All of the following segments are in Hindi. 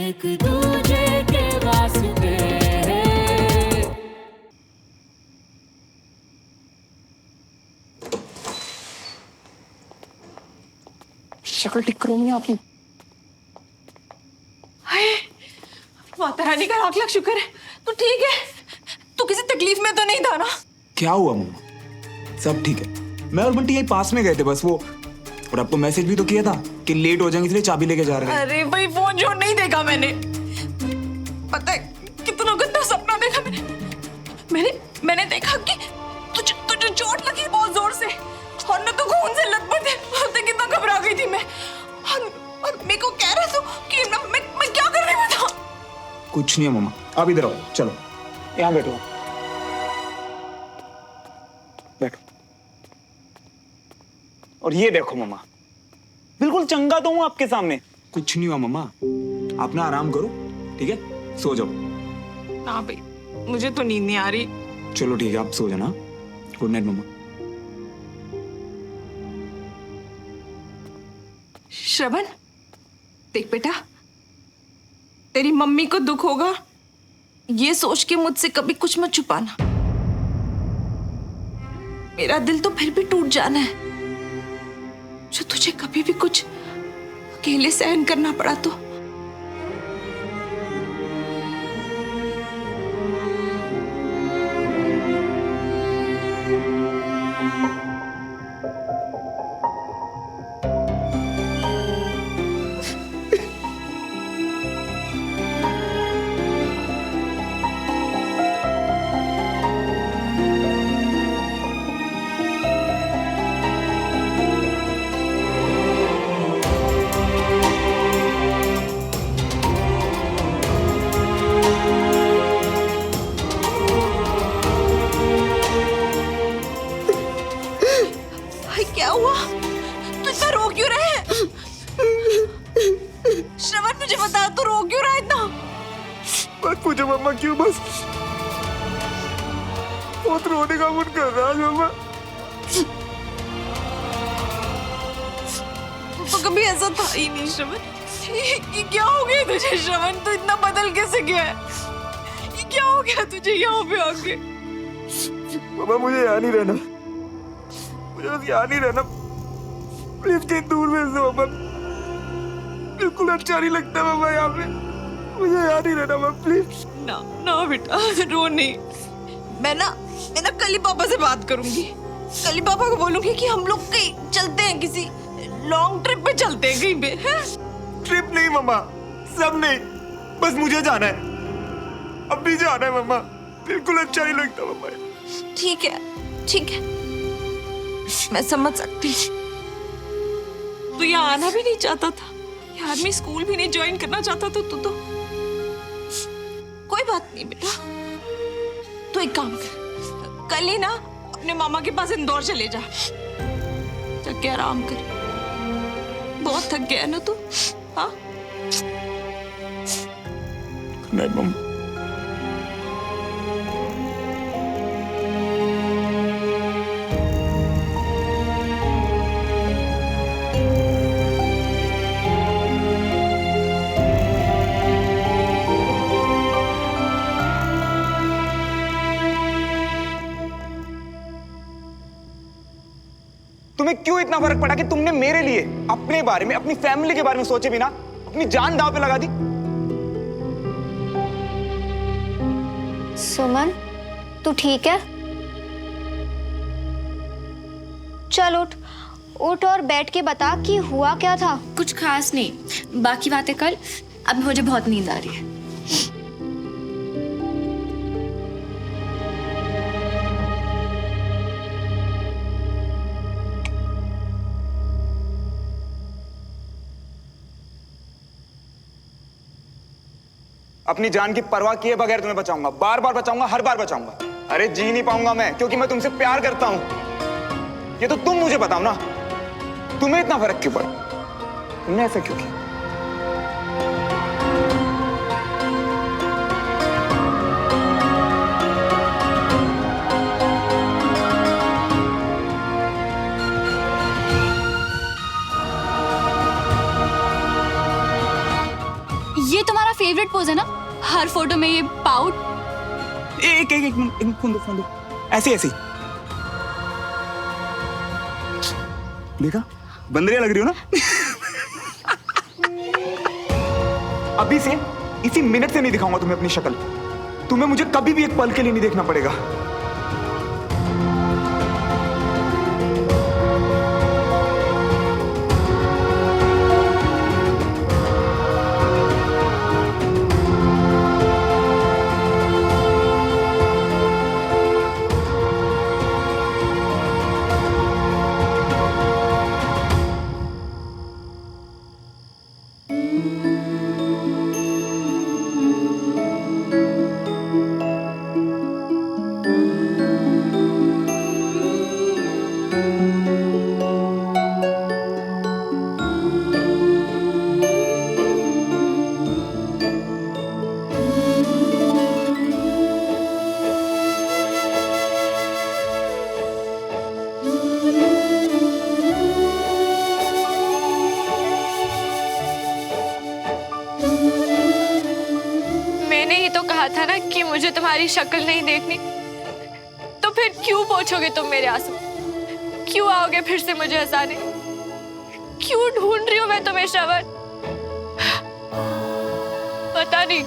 एक दूजे के वास्ते। शक्ल ठीक करो नहीं आपकी। हाय, माता रानी का लाख लाख शुक्र है तू ठीक है। तू किसी तकलीफ में तो नहीं था ना? क्या हुआ मम्मा? सब ठीक है। मैं और बंटी यही पास में गए थे बस वो, और आपको मैसेज भी तो किया था कि लेट हो जाएंगे इसलिए चाबी लेके जा रहे हैं। अरे भाई फोन जो नहीं देखा मैंने। पता है कितना गंदा सपना देखा मैंने देखा कि तुझे चोट लगी बहुत जोर से और ना तो खून से लथपथ है। और कितना घबरा गई थी मैं। और मेरे को कह रहा था कि ना मैं क्या कर रही बता। कुछ नहीं है मम्मा, आप इधर आओ, चलो यहाँ बैठो, बैठो। और ये देखो मम्मा, बिल्कुल चंगा तो हूँ आपके सामने। कुछ नहीं हुआ मम्मा, आप ना आराम करो, ठीक है? सो जाओ। हाँ भाई, मुझे तो नींद नहीं आ रही। चलो ठीक है, आप सो जाना। गुड नाइट मम्मा। श्रवण, देख बेटा, तेरी मम्मी को दुख होगा ये सोच के मुझसे कभी कुछ मत छुपाना। मेरा दिल तो फिर भी टूट जाना है जो तुझे कभी भी कुछ अकेले सहन करना पड़ा तो। क्या हुआ? तू इतना रो क्यों रहा है? श्रवण मुझे बता, तू रो क्यों रहा है इतना? मत पूछो मम्मा क्यों, बस बहुत रोने का मन कर रहा है मम्मा। तो कभी ऐसा था ही नहीं श्रवण। ये क्या हो गया तुझे श्रवण? तू इतना बदल कैसे गया है? ये क्या हो गया तुझे यहाँ पे आके? मम्मा मुझे यहाँ नहीं रहना, मुझे बस यहाँ नहीं रहना, प्लीज कहीं दूर भेज दो मम्मा। बिल्कुल अच्छा नहीं लगता मम्मा यहाँ पे, मुझे यहाँ नहीं रहना मम्मा प्लीज। ना ना बेटा, रो नहीं। मैं ना कल ही पापा से बात करूंगी। कल ही पापा को बोलूंगी कि हम लोग कहीं चलते हैं, किसी लॉन्ग ट्रिप पे चलते हैं कहीं पे, हैं? ट्रिप नहीं मम्मा, सब नहीं, बस मुझे जाना है, अब भी जाना है मम्मा। बिल्कुल अच्छा नहीं लगता मम्मा। ठीक है, ठीक है, मैं समझ सकती हूँ। तू यहाँ आना भी नहीं चाहता था, ये आर्मी स्कूल भी नहीं ज्वाइन करना चाहता था तू तो। कोई बात नहीं बेटा, तू एक काम कर, कल ही ना अपने मामा के पास इंदौर चले जा, जाके आराम कर। बहुत थक गया है ना तू? हाँ, नहीं मम्मा। तुम्हें क्यों इतना फर्क पड़ा कि तुमने मेरे लिए अपने बारे में, अपनी फैमिली के बारे में सोचे बिना अपनी जान दांव पे लगा दी? सुमन, तू ठीक है? चल उठ, उठ और बैठ के बता कि हुआ क्या था। कुछ खास नहीं, बाकी बातें कल। अब मुझे बहुत नींद आ रही है। अपनी जान की परवाह किए बगैर तुम्हें बचाऊंगा, बार बार बचाऊंगा, हर बार बचाऊंगा। अरे जी नहीं पाऊंगा मैं, क्योंकि मैं तुमसे प्यार करता हूं। ये तो तुम मुझे बताओ ना, तुम्हें इतना फर्क क्यों पड़ा? तुमने ऐसा क्यों किया? ये तुम्हारा तुम्हारा फेवरेट पोज है ना, हर फोटो में ये पाउट। एक मिनट फोन दो ऐसे ऐसे देखा, बंदरिया लग रही हो ना। अभी से इसी मिनट से नहीं दिखाऊंगा तुम्हें अपनी शक्ल। तुम्हें मुझे कभी भी एक पल के लिए नहीं देखना पड़ेगा। था ना कि मुझे तुम्हारी शक्ल नहीं देखनी, तो फिर क्यों पोंछोगे तुम मेरे आंसू? क्यों आओगे फिर से मुझे हंसाने? क्यों ढूंढ रही हूं मैं तुम्हें श्रवण? पता नहीं।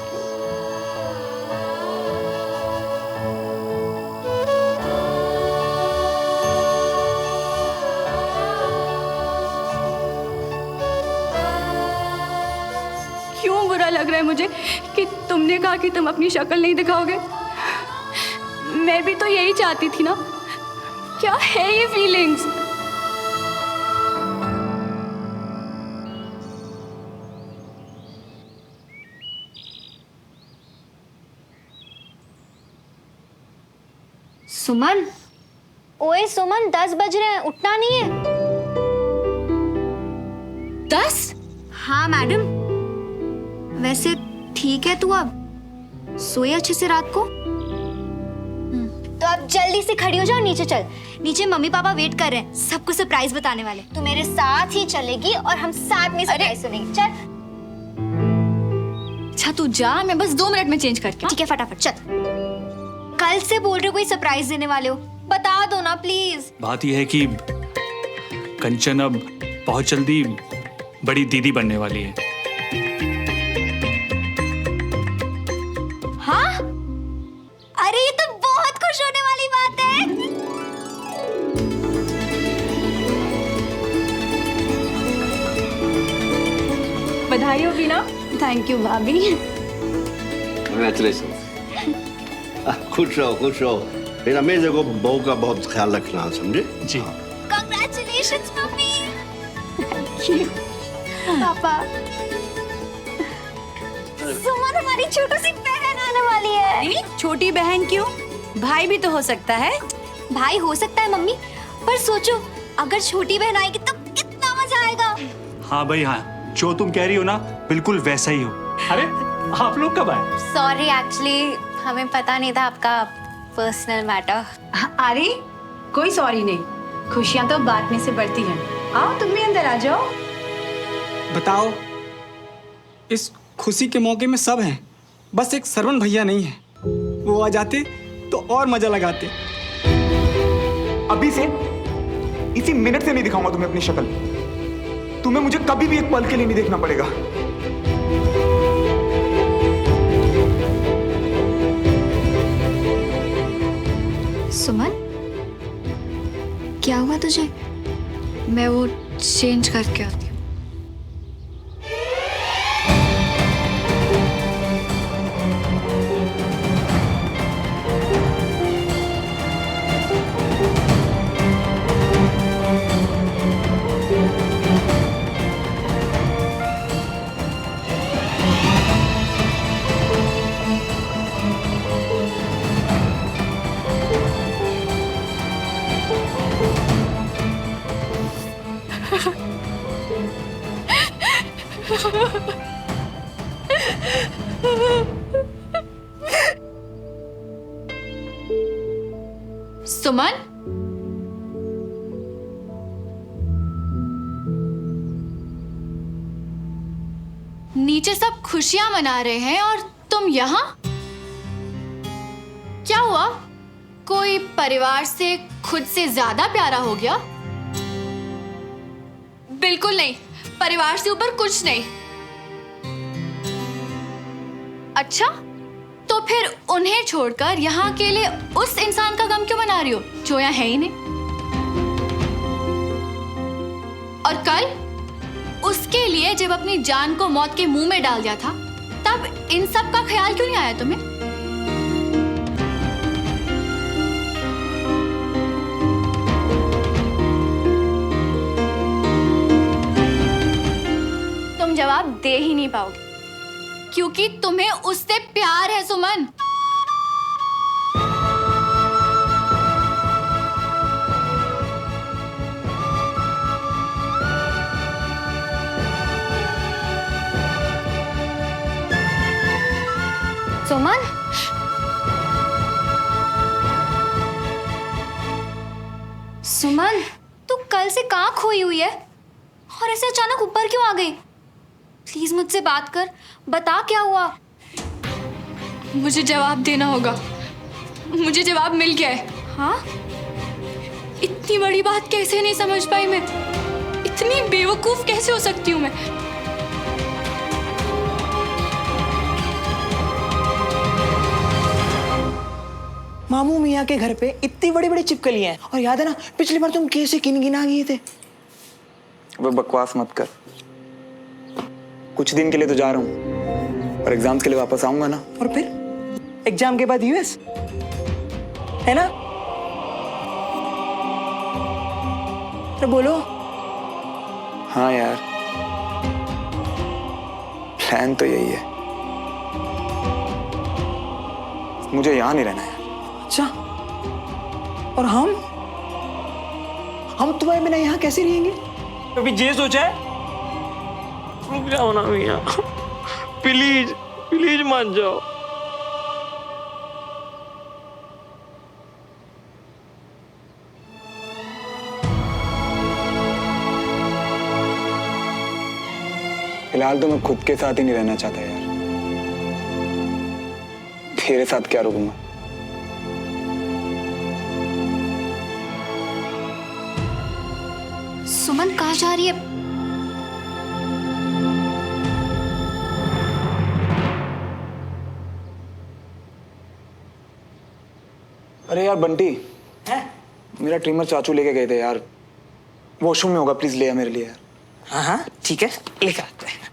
क्यों बुरा लग रहा है मुझे कि तुमने कहा कि तुम अपनी शक्ल नहीं दिखाओगे। मैं भी तो यही चाहती थी ना। क्या है ये फीलिंग्स? सुमन, ओए सुमन, 10 बज रहे हैं, उठना नहीं है? 10? हाँ मैडम। वैसे ठीक है तू अब सोए अच्छे से रात को? तो अब जल्दी से खड़ी हो जाओ, नीचे चल। नीचे मम्मी पापा वेट कर रहे हैं, सबको सरप्राइज बताने वाले। तू मेरे साथ ही चलेगी और हम साथ में सरप्राइज सुनेंगे। चल। अच्छा तू जा, मैं बस 2 मिनट में चेंज करके। ठीक है, फटाफट चल। कल से बोल रहे हो कोई सरप्राइज देने वाले हो, बता दो ना प्लीज। बात यह है कि कंचन अब बहुत जल्दी बड़ी दीदी बनने वाली है। हाँ? अरे ये तो बहुत खुश होने वाली बात है। बधाई हो बीना। थैंक यू भाभी। Congratulations. खुश रहो खुश रहो। फिर हमेशा को बहू का बहुत ख्याल रखना, समझे? जी। Congratulations mummy. पापा। सुमन हमारी छोटी सी बहन आने वाली है। छोटी बहन क्यों? भाई भी तो हो सकता है। भाई हो सकता है मम्मी, पर सोचो अगर छोटी बहन आएगी तो कितना मजा आएगा। हाँ भाई हाँ, जो तुम कह रही हो ना बिल्कुल वैसा ही हो। अरे आप लोग कब आए? सॉरी, एक्चुअली हमें पता नहीं था आपका पर्सनल मैटर। अरे कोई सॉरी नहीं, खुशियां तो बांटने से बढ़ती हैं। आओ तुम भी अंदर आ जाओ। बताओ, इस खुशी के मौके में सब हैं, बस एक सरवण भैया नहीं है। वो आ जाते तो और मजा लगाते। अभी से इसी मिनट से नहीं दिखाऊंगा तुम्हें अपनी शक्ल। तुम्हें मुझे कभी भी एक पल के लिए नहीं देखना पड़ेगा। सुमन, क्या हुआ तुझे? मैं वो चेंज करके आती हूँ। सुमन, नीचे सब खुशियां मना रहे हैं और तुम यहाँ? क्या हुआ? कोई परिवार से खुद से ज्यादा प्यारा हो गया? बिल्कुल नहीं, परिवार से ऊपर कुछ नहीं। अच्छा, तो फिर उन्हें छोड़कर यहाँ अकेले उस इंसान का गम क्यों मना रही हो जो यहाँ है ही नहीं? और कल उसके लिए जब अपनी जान को मौत के मुंह में डाल दिया था, तब इन सब का ख्याल क्यों नहीं आया तुम्हें? तुम जवाब दे ही नहीं पाओगे क्योंकि तुम्हें उससे प्यार है सुमन। सुमन, सुमन, तू कल से कहाँ खोई हुई है और ऐसे अचानक ऊपर क्यों आ गई? प्लीज मुझसे बात कर, बता क्या हुआ। मुझे जवाब देना होगा। मुझे जवाब मिल गया है। हाँ? इतनी बड़ी बात कैसे नहीं समझ पाई मैं? इतनी बेवकूफ कैसे हो सकती हूँ मैं? मामू मियाँ के घर पे इतनी बड़ी बड़ी चिपकलियां हैं। और याद है ना, पिछली बार तुम कैसे गिना गए थे। वो बकवास मत कर। कुछ दिन के लिए तो जा रहा हूँ और एग्जाम्स के लिए वापस आऊंगा ना। और फिर एग्जाम के बाद यूएस, है ना? अरे बोलो। हाँ यार, प्लान तो यही है। मुझे यहाँ नहीं रहना है। अच्छा, और हम तुम्हारे बिना यहाँ कैसे रहेंगे? कभी ये सोचा है? रुक जाओ ना मियाँ, प्लीज प्लीज मान जाओ। फिलहाल तो मैं खुद के साथ ही नहीं रहना चाहता यार। तेरे साथ क्या रुकूंगा? सुमन कहाँ जा रही है? अरे यार बंटी, है? मेरा ट्रिमर चाचू लेके गए थे यार। वॉशरूम में होगा, प्लीज ले आ मेरे लिए यार। हाँ हाँ ठीक है, लेकर आते हैं।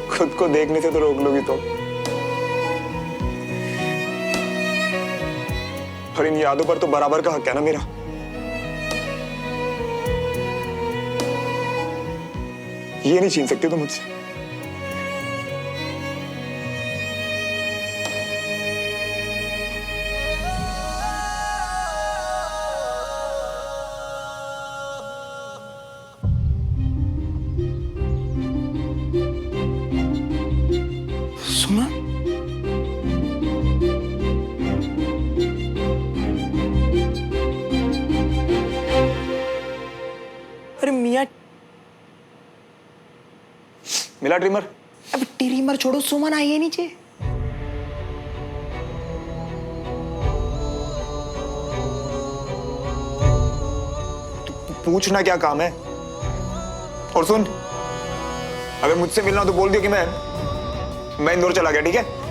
खुद को देखने से तो रोक लोगी तो। और इन यादों पर तो बराबर का हक है ना मेरा। ये नहीं छीन सकते तुम मुझसे। सुना? अरे मियाँ, मिला ट्रिमर? अब ट्रिमर छोड़ो, सुमन आई है नीचे। पूछना क्या काम है? और सुन, अगर मुझसे मिलना हो तो बोल दियो कि मैं इंदौर चला गया, ठीक है?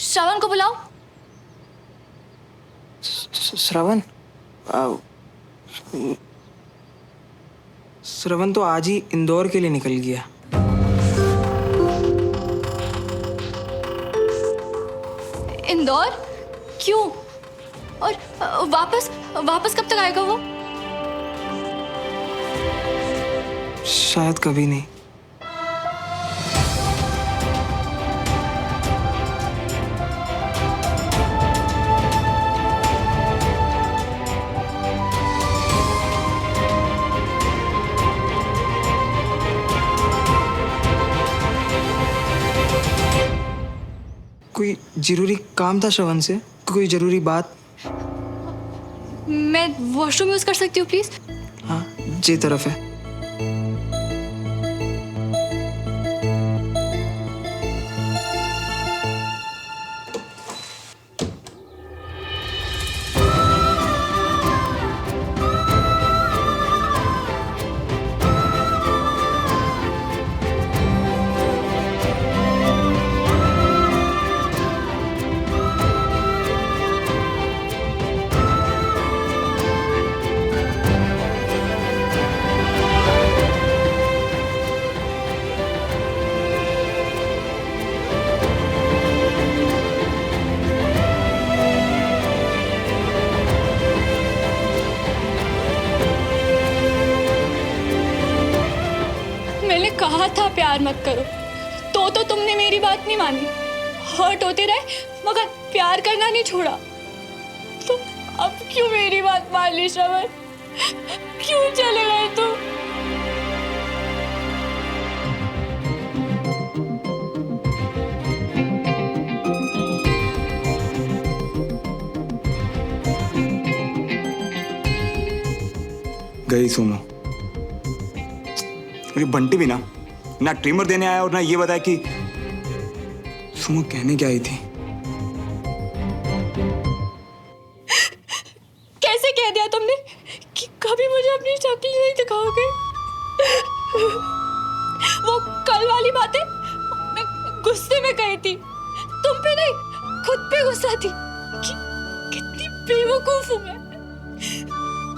श्रवण को बुलाओ। श्रवण श्रवण तो आज ही इंदौर के लिए निकल गया। इंदौर? क्यों? और वापस वापस कब तक आएगा वो? शायद कभी नहीं। कोई जरूरी काम था श्रवण से? कोई जरूरी बात? मैं वॉशरूम यूज कर सकती हूँ प्लीज? हाँ, जी तरफ है। मैंने कहा था प्यार मत करो, तो तुमने मेरी बात नहीं मानी। हर्ट होते रहे मगर प्यार करना नहीं छोड़ा। तो अब क्यों मेरी बात मान ली श्रवण? क्यों चले गए तुम? गई सुनो। मुझे बंटी भी ना ट्रिमर देने आया और ना ये बताया कि सुमो कहने क्या आई थी। कैसे कह दिया तुमने कि कभी मुझे अपनी शक्ल नहीं दिखाओगे? वो कल वाली बातें मैं गुस्से में कही थी, तुम पे नहीं, खुद पे गुस्सा थी कि कितनी बेवकूफ हूं मैं।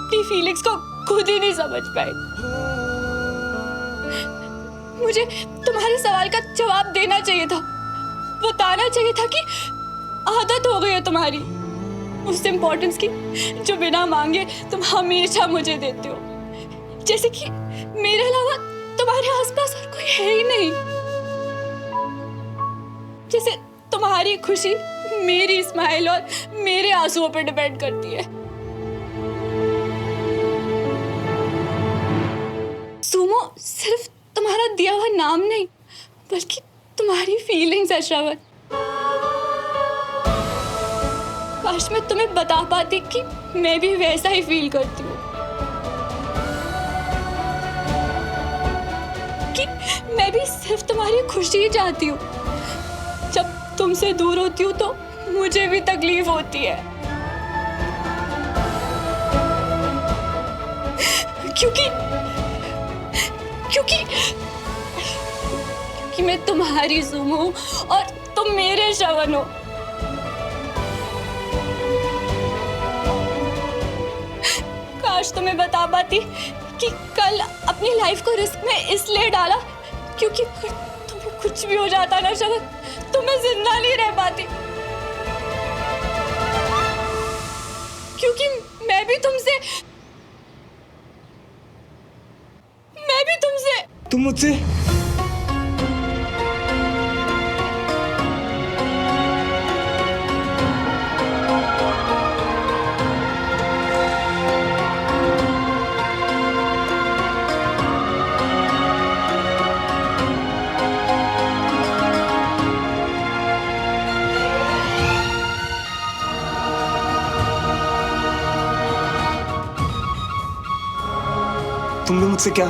अपनी फीलिंग्स को खुद ही नहीं समझ पाई। मुझे तुम्हारे सवाल का जवाब देना चाहिए था, बताना चाहिए था कि आदत हो गई है तुम्हारी उस इम्पोर्टेंस की जो बिना मांगे तुम हमेशा मुझे देते हो, जैसे कि मेरे अलावा तुम्हारे आसपास और कोई है ही नहीं। जैसे तुम्हारी खुशी मेरी स्माइल और मेरे आंसुओं पर डिपेंड करती है। सुमो सिर्फ तुम्हारा दिया हुआ नाम नहीं बल्कि तुम्हारी फीलिंग्स है श्रवण। काश मैं तुम्हें बता पाती कि मैं भी वैसा ही फील करती हूँ, कि मैं भी सिर्फ तुम्हारी खुशी ही चाहती हूँ। जब तुमसे दूर होती हूँ तो मुझे भी तकलीफ होती है, क्योंकि मैं तुम्हारी सुमो और तुम मेरे श्रवण हो। काश तुम्हें बता पाती कि कल अपनी लाइफ को रिस्क में इसलिए डाला क्योंकि तुम्हें कुछ भी हो जाता ना श्रवण, तो मैं जिंदा नहीं रह पाती। क्योंकि मैं भी तुमसे तुम मुझसे तुम भी मुझसे क्या?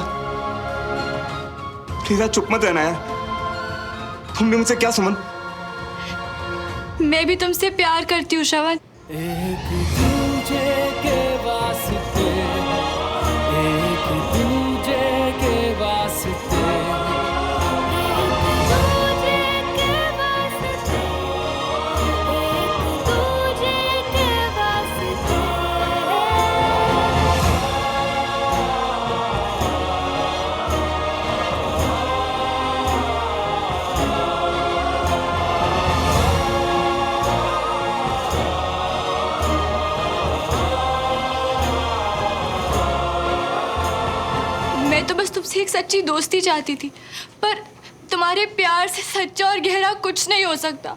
प्लीज चुप मत रहना यार। तुम भी मुझसे क्या सुमन? मैं भी तुमसे प्यार करती हूँ श्रवण। एक दूजे के वास्ते, एक दूजे के वास्ते, मैं तो बस तुमसे एक सच्ची दोस्ती चाहती थी, पर तुम्हारे प्यार से सच्चा और गहरा कुछ नहीं हो सकता।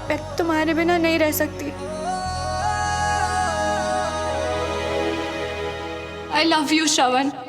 मैं तुम्हारे बिना नहीं रह सकती। I love you, Shravan.